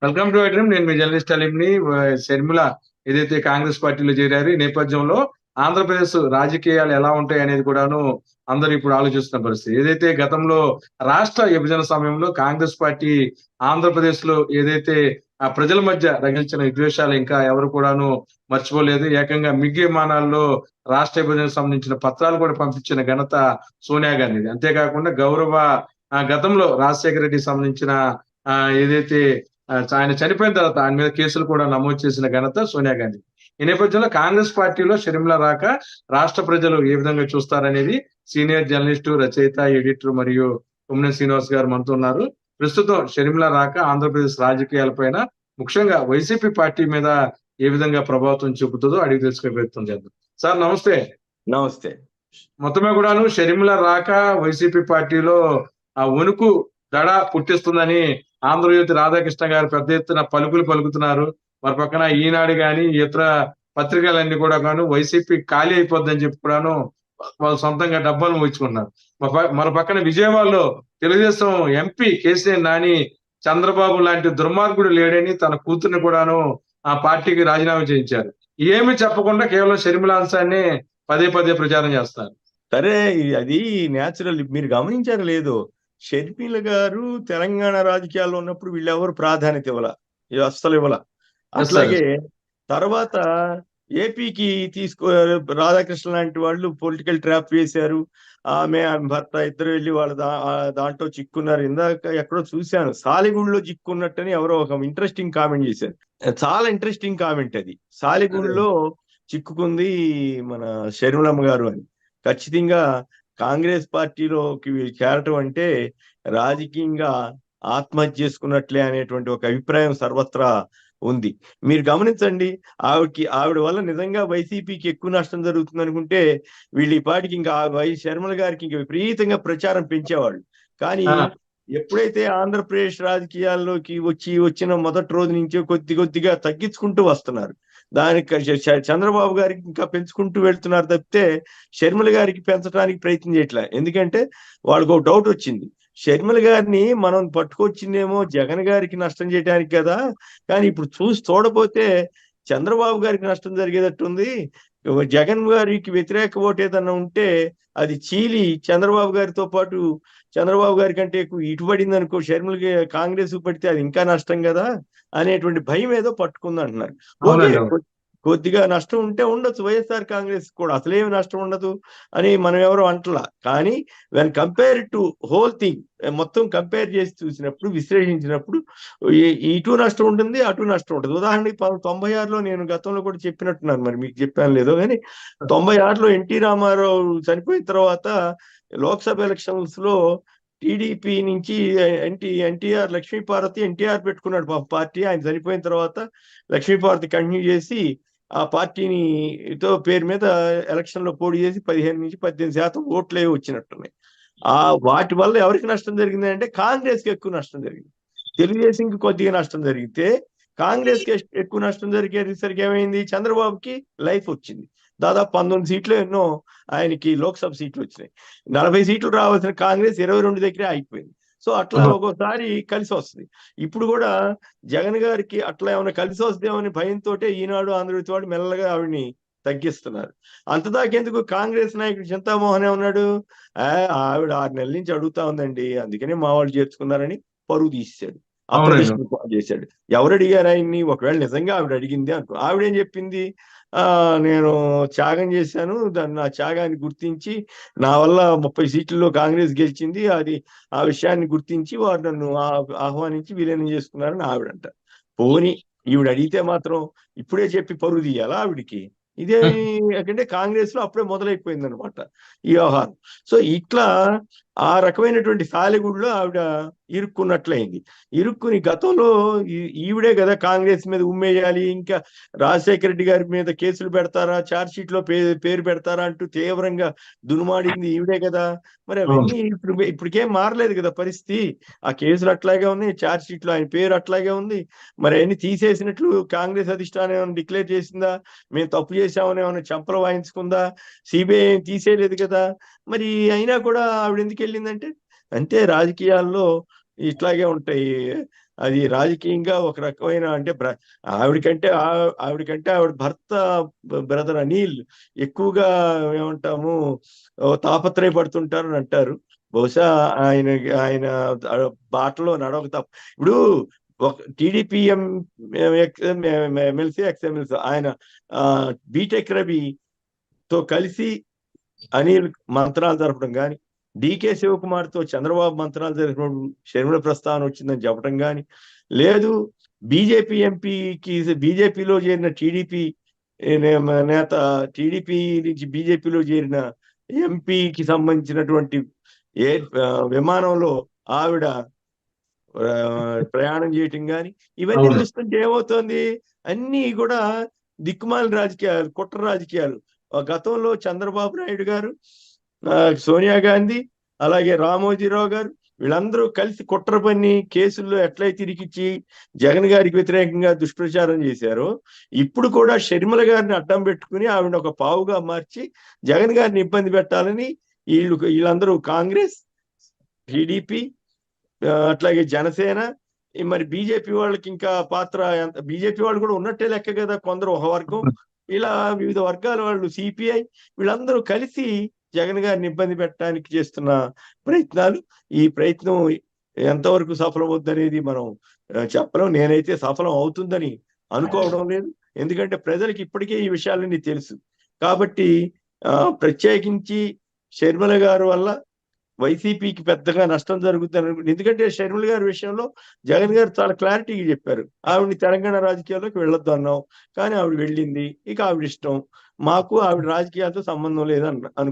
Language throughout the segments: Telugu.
Welcome to iDream. నేను మీ జర్నలిస్ట్ అలీంని. షర్మిల ఏదైతే కాంగ్రెస్ పార్టీలో చేరారు, ఈ నేపథ్యంలో ఆంధ్రప్రదేశ్ రాజకీయాలు ఎలా ఉంటాయి అనేది కూడాను అందరూ ఇప్పుడు ఆలోచిస్తున్న పరిస్థితి. ఏదైతే గతంలో రాష్ట్ర విభజన సమయంలో కాంగ్రెస్ పార్టీ ఆంధ్రప్రదేశ్ లో ఏదైతే ఆ ప్రజల మధ్య రగిల్చిన విద్వేషాలు ఇంకా ఎవరు కూడాను మర్చిపోలేదు. ఏకంగా మిగ్ విమానాల్లో రాష్ట్ర విభజనకు సంబంధించిన పత్రాలు కూడా పంపించిన ఘనత సోనియా గాంధీది. అంతేకాకుండా గతంలో రాజశేఖర రెడ్డికి సంబంధించిన ఏదైతే ఆయన చనిపోయిన తర్వాత ఆయన మీద కేసులు కూడా నమోదు చేసిన ఘనత సోనియా గాంధీ. ఈ నేపథ్యంలో కాంగ్రెస్ పార్టీలో షర్మిల రాక రాష్ట్ర ప్రజలు ఏ విధంగా చూస్తారనేది సీనియర్ జర్నలిస్టు, రచయిత, ఎడిటర్ మరియు కొమ్మినేని శ్రీనివాస్ గారు మనతో ఉన్నారు. ప్రస్తుతం షర్మిల రాక ఆంధ్రప్రదేశ్ రాజకీయాలపైన, ముఖ్యంగా వైసీపీ పార్టీ మీద ఏ విధంగా ప్రభావితం చూపుతుందో అడిగి తెలుసుకునే ప్రయత్నం చేద్దాం. సార్ నమస్తే. నమస్తే. మొత్తమే కూడాను షర్మిల రాక వైసీపీ పార్టీలో ఆ వణుకు దడ పుట్టిస్తుందని ఆంధ్రజ్యోతి రాధాకృష్ణ గారు పెద్ద ఎత్తున పలుకులు పలుకుతున్నారు. మరి పక్కన ఈనాడు గాని ఇతర పత్రికలన్నీ కూడా వైసీపీ ఖాళీ అయిపోద్దని చెప్పి కూడాను వాళ్ళు సొంతంగా డబ్బాలు మోయించుకున్నారు. మన పక్కన విజయవాడలో తెలుగుదేశం ఎంపీ కేసీఆర్ నాని చంద్రబాబు లాంటి దుర్మార్గుడు లేడని తన కూతుర్ని కూడాను ఆ పార్టీకి రాజీనామా చేయించారు. ఏమి చెప్పకుండా కేవలం షర్మిల అంశాన్ని పదే పదే ప్రచారం చేస్తారు. సరే, అది న్యాచురల్. మీరు గమనించారు లేదు, షర్మిల గారు తెలంగాణ రాజకీయాల్లో ఉన్నప్పుడు వీళ్ళెవరు ప్రాధాన్యత అస్సలు ఇవ్వాల. అట్లాగే తర్వాత ఏపీకి రాధాకృష్ణ లాంటి వాళ్ళు పొలిటికల్ ట్రాప్ వేశారు. ఆమె భర్త ఇద్దరు వెళ్ళి వాళ్ళ దాంట్లో చిక్కున్నారు. ఇందాక ఎక్కడో చూశాను, సాలిగూడలో చిక్కున్నట్టని ఎవరో ఒక ఇంట్రెస్టింగ్ కామెంట్ చేశారు. చాలా ఇంట్రెస్టింగ్ కామెంట్ అది. సాలిగూడలో చిక్కుకుంది మన షర్మిలమ్మ గారు అని. ఖచ్చితంగా కాంగ్రెస్ పార్టీలోకి చేరటం అంటే రాజకీయంగా ఆత్మహత్య చేసుకున్నట్లే అనేటువంటి ఒక అభిప్రాయం సర్వత్రా ఉంది. మీరు గమనించండి, ఆవిడ వల్ల నిజంగా వైసీపీకి ఎక్కువ నష్టం జరుగుతుంది అనుకుంటే వీళ్ళు ఈ పాటికి ఇంకా షర్మిల గారికి ఇంకా విపరీతంగా ప్రచారం పెంచేవాళ్ళు. కానీ ఎప్పుడైతే ఆంధ్రప్రదేశ్ రాజకీయాల్లోకి వచ్చిన మొదటి రోజు నుంచే కొద్దిగా తగ్గించుకుంటూ వస్తున్నారు. దానికి చంద్రబాబు గారికి ఇంకా పెంచుకుంటూ వెళ్తున్నారు తప్పితే షర్మిల గారికి పెంచడానికి ప్రయత్నం చేయట్లే. ఎందుకంటే వాళ్ళకు ఒక డౌట్ వచ్చింది, షర్మిల గారిని మనం పట్టుకొచ్చిందేమో జగన్ గారికి నష్టం చేయడానికి కదా, కానీ ఇప్పుడు చూడపోతే చంద్రబాబు గారికి నష్టం జరిగేటట్టుంది. జగన్ గారికి వ్యతిరేక ఓటు ఏదన్నా ఉంటే అది చీలి చంద్రబాబు గారితో పాటు చంద్రబాబు గారి కంటే ఎక్కువ ఇటుపడింది అనుకో, షర్మిలకి కాంగ్రెస్ పడితే అది ఇంకా నష్టం కదా అనేటువంటి భయం ఏదో పట్టుకుంది అంటున్నారు. ఓకే, కొద్దిగా నష్టం ఉంటే ఉండొచ్చు, వైఎస్ఆర్ కాంగ్రెస్ కూడా అసలేమి నష్టం ఉండదు అని మనం ఎవరు అంటలా. కానీ when compare to whole thing, మొత్తం కంపేర్ చేసి చూసినప్పుడు, విశ్లేషించినప్పుడు ఇటు నష్టం ఉంటుంది, అటు నష్టం ఉంటుంది. ఉదాహరణకి 96లో నేను గతంలో కూడా చెప్పినట్టున్నాను, మరి మీకు చెప్పాను లేదో కానీ 96లో ఎన్టీ రామారావు చనిపోయిన తర్వాత లోక్సభ ఎలక్షన్స్ లో టీడీపీ నుంచి ఎన్టీఆర్ లక్ష్మీపార్వతి ఎన్టీఆర్ పెట్టుకున్నాడు పార్టీ. ఆయన చనిపోయిన తర్వాత లక్ష్మీపార్వతి కంటిన్యూ చేసి ఆ పార్టీని పేరు మీద ఎలక్షన్ లో పోటీ చేసి 15 నుంచి 18% ఓట్లే వచ్చినట్టున్నాయి. వాటి వల్ల ఎవరికి నష్టం జరిగింది అంటే కాంగ్రెస్ కి ఎక్కువ నష్టం జరిగింది. తెలుగుదేశంకి కొద్దిగా నష్టం జరిగితే కాంగ్రెస్ కి ఎక్కువ నష్టం జరిగేసరికి ఏమైంది, చంద్రబాబుకి లైఫ్ వచ్చింది. దాదాపు 19 సీట్లు ఎన్నో ఆయనకి లోక్సభ సీట్లు వచ్చినాయి. 40 సీట్లు రావాల్సిన కాంగ్రెస్ 22 దగ్గరే అయిపోయింది. సో అట్లా ఒక్కోసారి కలిసి వస్తుంది. ఇప్పుడు కూడా జగన్ గారికి అట్లా ఏమైనా కలిసి వస్తేమని భయంతో ఈనాడు ఆంధ్రజ్యోతి వాడు మెల్లగా ఆవిడని తగ్గిస్తున్నారు. అంతదాకెందుకు కాంగ్రెస్ నాయకుడు చింతామోహన్ ఉన్నాడు, ఆవిడ 6 నెలల నుంచి అడుగుతా ఉందండి, అందుకనే మా వాళ్ళు చేర్చుకున్నారని పరువు తీసాడు, అప్రతిష్ట చేశాడు. ఎవరు అడిగారు ఆయన్ని? ఒకవేళ నిజంగా ఆవిడ అడిగింది అనుకో, ఆవిడేం చెప్పింది, నేను త్యాగం చేశాను, నా త్యాగాన్ని గుర్తించి నా వల్ల 30 సీట్లలో కాంగ్రెస్ గెలిచింది, అది ఆ విషయాన్ని గుర్తించి వారు నన్ను ఆహ్వానించి విలీనం చేసుకున్నారని ఆవిడంట. పోని ఈవిడ అడిగితే మాత్రం ఇప్పుడే చెప్పి పరువు తీయాలా ఆవిడికి? ఇదే అంటే కాంగ్రెస్ లో అప్పుడే మొదలైపోయింది అనమాట ఈ వ్యవహారం. సో ఇట్లా ఆ రకమైనటువంటి సాలెగూడులో ఆవిడ ఇరుక్కున్నట్లయింది. ఇరుక్కుని గతంలో ఈవిడే కదా కాంగ్రెస్ మీద ఉమ్మేయాలి, ఇంకా రాజశేఖర రెడ్డి గారి మీద కేసులు పెడతారా, ఛార్జ్ షీట్ లో పేరు పెడతారా అంటూ తీవ్రంగా దునుమాడింది ఈవిడే కదా. మరి అవన్నీ ఇప్పటికేం మారలేదు కదా పరిస్థితి. ఆ కేసులు అట్లాగే ఉన్నాయి, ఛార్జ్ షీట్ లో ఆయన పేరు అట్లాగే ఉంది. మరి అవన్నీ తీసేసినట్లు కాంగ్రెస్ అధిష్టానం ఏమైనా డిక్లేర్ చేసిందా? మేము తప్పు చేశామని ఏమైనా చెంపలు వాయించుకుందా? సిబిఐ ఏం తీసేయలేదు కదా. మరి అయినా కూడా ఆవిడ ఎందుకు వెళ్ళిందంటే, అంతే రాజకీయాల్లో ఇట్లాగే ఉంటాయి. అది రాజకీయంగా ఒక రకమైన అంటే ఆవిడకంటే ఆవిడ భర్త బ్రదర్ అనిల్ ఎక్కువగా ఏమంటాము తాపత్రయపడుతుంటారని అంటారు. బహుశా ఆయన ఆయన బాటలో నడవక తప్ప. ఇప్పుడు ఒక టీడీపీ ఎమ్మెల్సీ ఎక్స్-ఎమ్మెల్సీ ఆయన బీటెక్ రవితో కలిసి అనిల్ మంత్రాలు జరపడం కానీ, డికే శివకుమార్తో చంద్రబాబు మంత్రాలు జరిపినప్పుడు షర్మిల ప్రస్తావన వచ్చిందని చెప్పడం కానీ, లేదు బీజేపీ ఎంపీకి బీజేపీలో చేరిన టీడీపీ నేత, టీడీపీ నుంచి బీజేపీలో చేరిన ఎంపీకి సంబంధించినటువంటి విమానంలో ఆవిడ ప్రయాణం చేయటం కానీ, ఇవన్నీ చూస్తుంటే ఏమవుతోంది, అన్నీ కూడా దిక్కుమాలిన రాజకీయాలు, కుట్ర రాజకీయాలు. గతంలో చంద్రబాబు నాయుడు గారు, సోనియా గాంధీ, అలాగే రామోజీరావు గారు వీళ్ళందరూ కలిసి కుట్ర పన్ని కేసుల్లో ఎట్లయితే ఇరికిచ్చి జగన్ గారికి వ్యతిరేకంగా దుష్ప్రచారం చేశారో, ఇప్పుడు కూడా షర్మిల గారిని అడ్డం పెట్టుకుని ఆవిడ ఒక పావుగా మార్చి జగన్ గారిని ఇబ్బంది పెట్టాలని వీళ్ళందరూ కాంగ్రెస్, టీడీపీ, అట్లాగే జనసేన, మరి బీజేపీ వాళ్ళకి ఇంకా పాత్ర, బీజేపీ వాళ్ళు కూడా ఉన్నట్టే లెక్క కదా, కొందరు ఒక వర్గం, ఇలా వివిధ వర్గాల వాళ్ళు, సిపిఐ, వీళ్ళందరూ కలిసి జగన్ గారిని ఇబ్బంది పెట్టడానికి చేస్తున్న ప్రయత్నాలు. ఈ ప్రయత్నం ఎంతవరకు సఫలం అవుద్దనేది మనం చెప్పలేం. నేనైతే సఫలం అవుతుందని అనుకోవడం లేదు. ఎందుకంటే ప్రజలకు ఇప్పటికే ఈ విషయాలన్నీ తెలుసు. కాబట్టి ప్రత్యేకించి షర్మిల గారి వల్ల వైసీపీకి పెద్దగా నష్టం జరుగుతుంది. ఎందుకంటే షర్మిల గారి విషయంలో జగన్ గారు చాలా క్లారిటీగా చెప్పారు, ఆవిడని తెలంగాణ రాజకీయాల్లోకి వెళ్ళొద్దు అన్నాం, కానీ ఆవిడ వెళ్ళింది, ఇక ఆవిడ ఇష్టం, మాకు ఆవిడ రాజకీయాలతో సంబంధం లేదని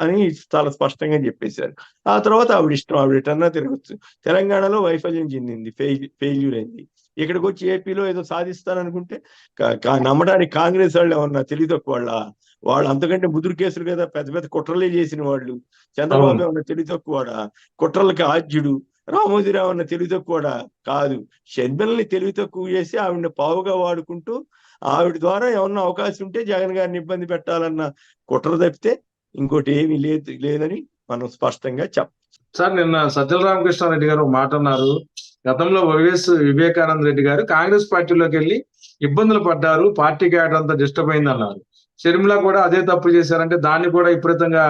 అని చాలా స్పష్టంగా చెప్పేశారు. ఆ తర్వాత ఆవిడ ఇష్టం, ఆవిడ ఎటన్నా తిరగచ్చు. తెలంగాణలో వైఫల్యం చెందింది, ఫెయిల్యూర్ అయింది. ఇక్కడికి వచ్చి ఏపీలో ఏదో సాధిస్తారనుకుంటే నమ్మడానికి కాంగ్రెస్ వాళ్ళు ఏమన్నా తెలివి తక్కువ వాళ్ళు అంతకంటే ముదురు కేసులు కదా, పెద్ద పెద్ద కుట్రలే చేసిన వాళ్ళు. చంద్రబాబు ఏమన్నా తెలివి తక్కువడా, కుట్రలకి ఆద్యుడు. రామోజీరావు అన్న తెలివి తక్కువడా కాదు. షర్మిలని తెలివి తక్కువ చేసి ఆవిడని పావుగా వాడుకుంటూ ఆవిడ ద్వారా ఏమన్నా అవకాశం ఉంటే జగన్ గారిని ఇబ్బంది పెట్టాలన్న కుట్ర తప్పితే ఇంకోటి ఏమీ లేదని మనం స్పష్టంగా సార్, నిన్న సజ్జల రామకృష్ణారెడ్డి గారు ఒక మాట అన్నారు. గతంలో వైఎస్ వివేకానంద రెడ్డి గారు కాంగ్రెస్ పార్టీలోకి వెళ్ళి ఇబ్బందులు పడ్డారు, పార్టీకి అంతా డిస్టర్బ్ అయింది అన్నారు. షర్మిల కూడా అదే తప్పు చేశారంటే దాన్ని కూడా విపరీతంగా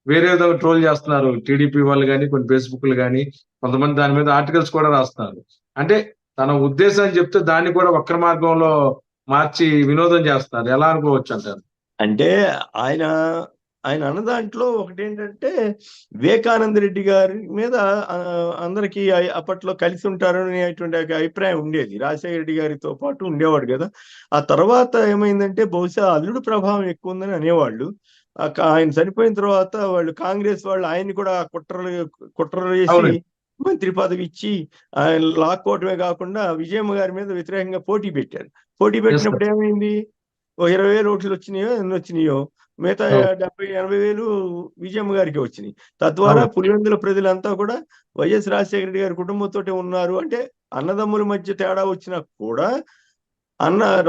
వేరే విధంగా ట్రోల్ చేస్తున్నారు టీడీపీ వాళ్ళు కానీ, కొన్ని ఫేస్బుక్లు కానీ, కొంతమంది దాని మీద ఆర్టికల్స్ కూడా రాస్తున్నారు. అంటే తన ఉద్దేశాన్ని చెప్తే దాన్ని కూడా వక్ర మార్గంలో మార్చి వినోదం చేస్తున్నారు. ఎలా అనుకోవచ్చు అంటారు? అంటే ఆయన అన్న దాంట్లో ఒకటి ఏంటంటే, వివేకానంద రెడ్డి గారి మీద అందరికీ అప్పట్లో కలిసి ఉంటారనేటువంటి అభిప్రాయం ఉండేది. రాజశేఖర రెడ్డి గారితో పాటు ఉండేవాడు కదా. ఆ తర్వాత ఏమైందంటే బహుశా అల్లుడు ప్రభావం ఎక్కువ ఉందని అనేవాళ్ళు. ఆయన చనిపోయిన తర్వాత వాళ్ళు కాంగ్రెస్ వాళ్ళు ఆయన్ని కూడా కుట్రలు చేసి మంత్రి పదవి ఇచ్చి ఆయన లాక్కోవటమే కాకుండా విజయమ్మ గారి మీద వ్యతిరేకంగా పోటీ పెట్టారు. పోటీ పెట్టినప్పుడు ఏమైంది, ఓ 20,000 ఓట్లు వచ్చినాయో ఎన్ని వచ్చినాయో, మిగతా 70,000-80,000 విజయమ్మ గారికి వచ్చినాయి. తద్వారా పులివెందుల ప్రజలంతా కూడా వైఎస్ రాజశేఖర రెడ్డి గారి కుటుంబంతో ఉన్నారు. అంటే అన్నదమ్ముల మధ్య తేడా వచ్చినా కూడా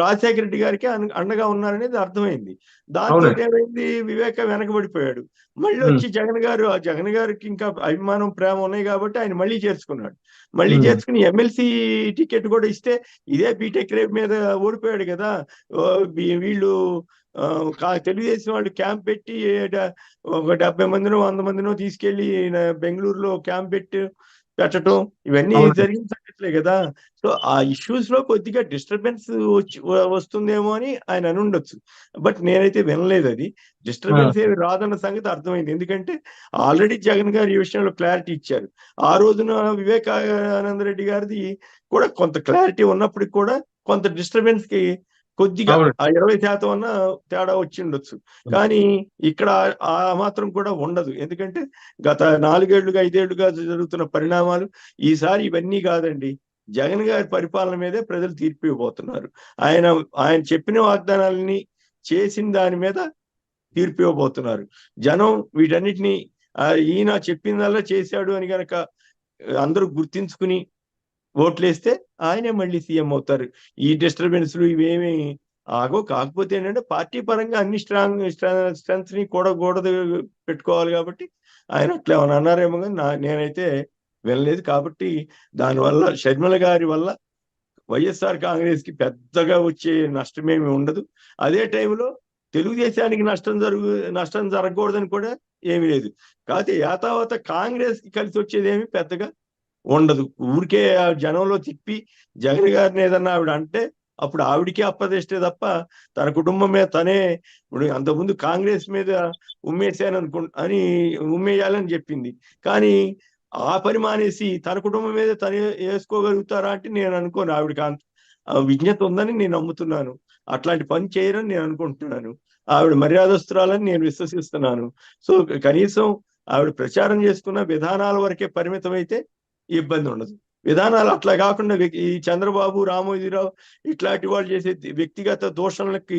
రాజశేఖర రెడ్డి గారికి అండగా ఉన్నారనేది అర్థమైంది. దాంతో ఏమైంది, వివేక వెనకబడిపోయాడు. మళ్ళీ వచ్చి జగన్ గారికి ఇంకా అభిమానం, ప్రేమ ఉన్నాయి కాబట్టి ఆయన మళ్ళీ చేర్చుకున్నాడు. మళ్ళీ చేర్చుకుని ఎమ్మెల్సీ టికెట్ కూడా ఇస్తే ఇదే బీటెక్ రేపు మీద ఓడిపోయాడు కదా. వీళ్ళు తెలుగుదేశం వాళ్ళు క్యాంప్ పెట్టి ఒక 70 మందినో 100 మందినో తీసుకెళ్లి బెంగళూరులో క్యాంప్ పెట్టడం ఇవన్నీ జరిగిన సంగతులే కదా. సో ఆ ఇష్యూస్ లో కొద్దిగా డిస్టర్బెన్స్ వస్తుందేమో అని ఆయన అనుండొచ్చు. బట్ నేనైతే వినలేదు, అది డిస్టర్బెన్స్ ఏమి రాదన్న సంగతి అర్థమైంది. ఎందుకంటే ఆల్రెడీ జగన్ గారు ఈ విషయంలో క్లారిటీ ఇచ్చారు. ఆ రోజున వివేకానంద రెడ్డి గారిది కూడా కొంత క్లారిటీ ఉన్నప్పటికి కూడా కొంత డిస్టర్బెన్స్ కి కొద్దిగా ఆ 20% అన్న తేడా వచ్చి ఉండొచ్చు. కానీ ఇక్కడ ఆ మాత్రం కూడా ఉండదు. ఎందుకంటే గత 4 ఏళ్లుగా 5 ఏళ్లుగా జరుగుతున్న పరిణామాలు, ఈసారి ఇవన్నీ కాదండి, జగన్ గారి పరిపాలన మీదే ప్రజలు తీర్పు ఇవ్వబోతున్నారు. ఆయన చెప్పిన వాగ్దానాలని చేసిన దాని మీద తీర్పు ఇవ్వబోతున్నారు. జనం వీటన్నిటిని ఈయన చెప్పిందల్లా చేశాడు అని గనక అందరూ గుర్తించుకుని ఓట్లేస్తే ఆయనే మళ్ళీ సీఎం అవుతారు. ఈ డిస్టర్బెన్స్లు ఇవేమి కాకపోతే ఏంటంటే పార్టీ పరంగా అన్ని స్ట్రెంగ్త్ ని కూడా పెట్టుకోవాలి కాబట్టి ఆయన అట్లా ఏమన్నా అన్నారేమో కానీ నేనైతే వినలేదు. కాబట్టి దానివల్ల షర్మిల గారి వల్ల వైఎస్ఆర్ కాంగ్రెస్ కి పెద్దగా వచ్చే నష్టమేమి ఉండదు. అదే టైంలో తెలుగుదేశానికి నష్టం జరగకూడదని కూడా ఏమీ లేదు. కాకపోతే యాతావత కాంగ్రెస్ కి కలిసి వచ్చేదేమి పెద్దగా ఉండదు. ఊరికే ఆ జనంలో తిప్పి జగన్ గారిని ఏదన్నా ఆవిడ అంటే అప్పుడు ఆవిడికే అప్పదెష్టే తప్ప తన కుటుంబం మీద తనే ఇప్పుడు అంతకుముందు కాంగ్రెస్ మీద అని ఉమ్మేయాలని చెప్పింది. కానీ ఆ పని మానేసి తన కుటుంబం మీద తనే వేసుకోగలుగుతారా అంటే నేను అనుకోను. ఆవిడకి విజ్ఞత ఉందని నేను నమ్ముతున్నాను. అట్లాంటి పని చేయరని నేను అనుకుంటున్నాను. ఆవిడ మర్యాదస్తురాలని నేను విశ్వసిస్తున్నాను. సో కనీసం ఆవిడ ప్రచారం చేసుకున్న విధానాల వరకే పరిమితం అయితే ఇబ్బంది ఉండదు. విధానాలు అట్లా కాకుండా ఈ చంద్రబాబు, రామోజీరావు ఇట్లాంటి వాళ్ళు చేసే వ్యక్తిగత దోషణలకి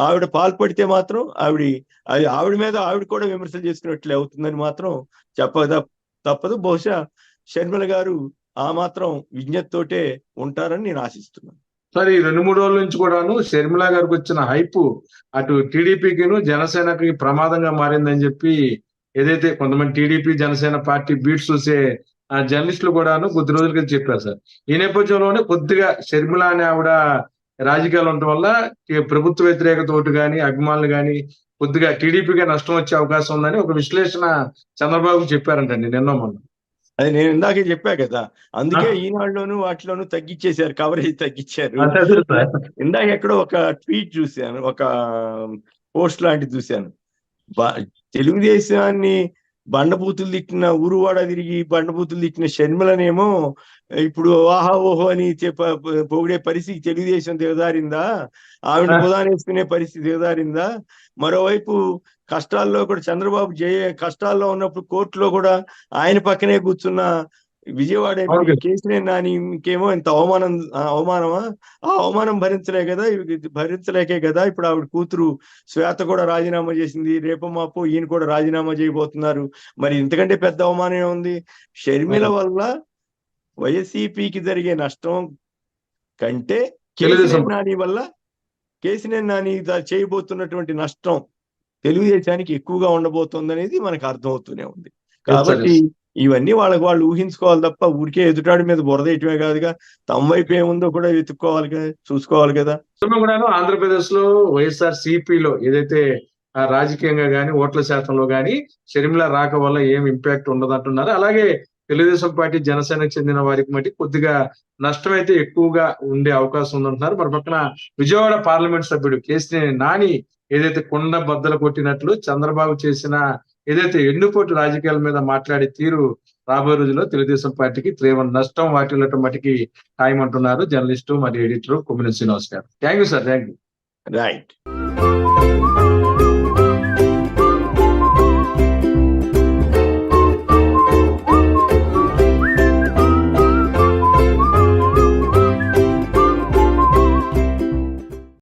ఆవిడ పాల్పడితే మాత్రం ఆవిడ మీద ఆవిడ కూడా విమర్శలు చేసుకున్నట్లే అవుతుందని మాత్రం తప్పదు. బహుశా షర్మిల గారు ఆ మాత్రం విజ్ఞతతోటే ఉంటారని నేను ఆశిస్తున్నాను. సార్, ఈ 2-3 రోజుల నుంచి కూడాను షర్మిల గారికి వచ్చిన హైప్ అటు టీడీపీకిను జనసేనకి ప్రమాదంగా మారిందని చెప్పి ఏదైతే కొంతమంది టీడీపీ జనసేన పార్టీ బీట్స్ చూసే జర్నలిస్టులు కూడాను కొద్ది రోజుల క్రితం చెప్పారు సార్. ఈ నేపథ్యంలోనే కొద్దిగా షర్మిల అనే ఆవిడ రాజకీయాలు ఉండటం వల్ల ప్రభుత్వ వ్యతిరేకత ఓటు కానీ అభిమానులు కానీ కొద్దిగా టీడీపీగా నష్టం వచ్చే అవకాశం ఉందని ఒక విశ్లేషణ చంద్రబాబు చెప్పారంటండి నిన్న మొన్న. అది నేను ఇందాకే చెప్పా కదా, అందుకే ఈనాడులోను వాటిలోనూ తగ్గించేశారు, కవరేజ్ తగ్గించారు. ఇందాక ఎక్కడో ఒక ట్వీట్ చూశాను, ఒక పోస్ట్ లాంటిది చూశాను. తెలుగుదేశాన్ని బండబూతులు తిట్టిన ఊరువాడ తిరిగి బండబూతులు తిట్టిన షర్మిలనేమో ఇప్పుడు ఆహా ఓహో అని పొగిడే పరిస్థితి తెలుగుదేశం దిగజారిందా, ఆవిడ బుధానేసుకునే పరిస్థితి దిగజారిందా. మరోవైపు కష్టాల్లో కూడా చంద్రబాబు కష్టాల్లో ఉన్నప్పుడు కోర్టులో కూడా ఆయన పక్కనే కూర్చున్న విజయవాడ ఎంపీ కేసినేని నాని ఇంకేమో ఇంత అవమానమా? ఆ అవమానం భరించలేకే కదా ఇప్పుడు ఆవిడ కూతురు శ్వేత కూడా రాజీనామా చేసింది. రేపు మాపు ఈయన కూడా రాజీనామా చేయబోతున్నారు. మరి ఇంతకంటే పెద్ద అవమానం ఉంది? షర్మిల వల్ల వైఎస్ఈపీకి జరిగే నష్టం కంటే కేసినేని నాని చేయబోతున్నటువంటి నష్టం తెలుగుదేశానికి ఎక్కువగా ఉండబోతుంది అనేది మనకు అర్థమవుతూనే ఉంది. కాబట్టి ఇవన్నీ వాళ్ళు ఊహించుకోవాలి తప్ప ఊరికే ఎదుటాడి మీద బురదేయటమే కాదుగా, తమ వైపు ఏముందో కూడా వెతుక్కోవాలి కదా, చూసుకోవాలి కదా. ఆంధ్రప్రదేశ్ లో వైఎస్ఆర్ సిపిలో ఏదైతే రాజకీయంగా గానీ ఓట్ల శాతంలో గానీ షర్మిల రాక వల్ల ఏం ఇంపాక్ట్ ఉండదంటున్నారు. అలాగే తెలుగుదేశం పార్టీ జనసేనకు చెందిన వారికి మట్టి కొద్దిగా నష్టం అయితే ఎక్కువగా ఉండే అవకాశం ఉందంటున్నారు. మరి పక్కన విజయవాడ పార్లమెంట్ సభ్యుడు కేసినేని నాని ఏదైతే కొండ బద్దలు కొట్టినట్లు చంద్రబాబు చేసిన ఏదైతే ఎన్నుపోటు రాజకీయాల మీద మాట్లాడే తీరు రాబోయే రోజుల్లో తెలుగుదేశం పార్టీకి తీవ్ర నష్టం వాటిల్లటం మటుకి ఖాయం అంటున్నారు జర్నలిస్టు మరియు ఎడిటర్ కొమ్మినేని శ్రీనివాస్ గారు. Thank you sir. Thank you. Right.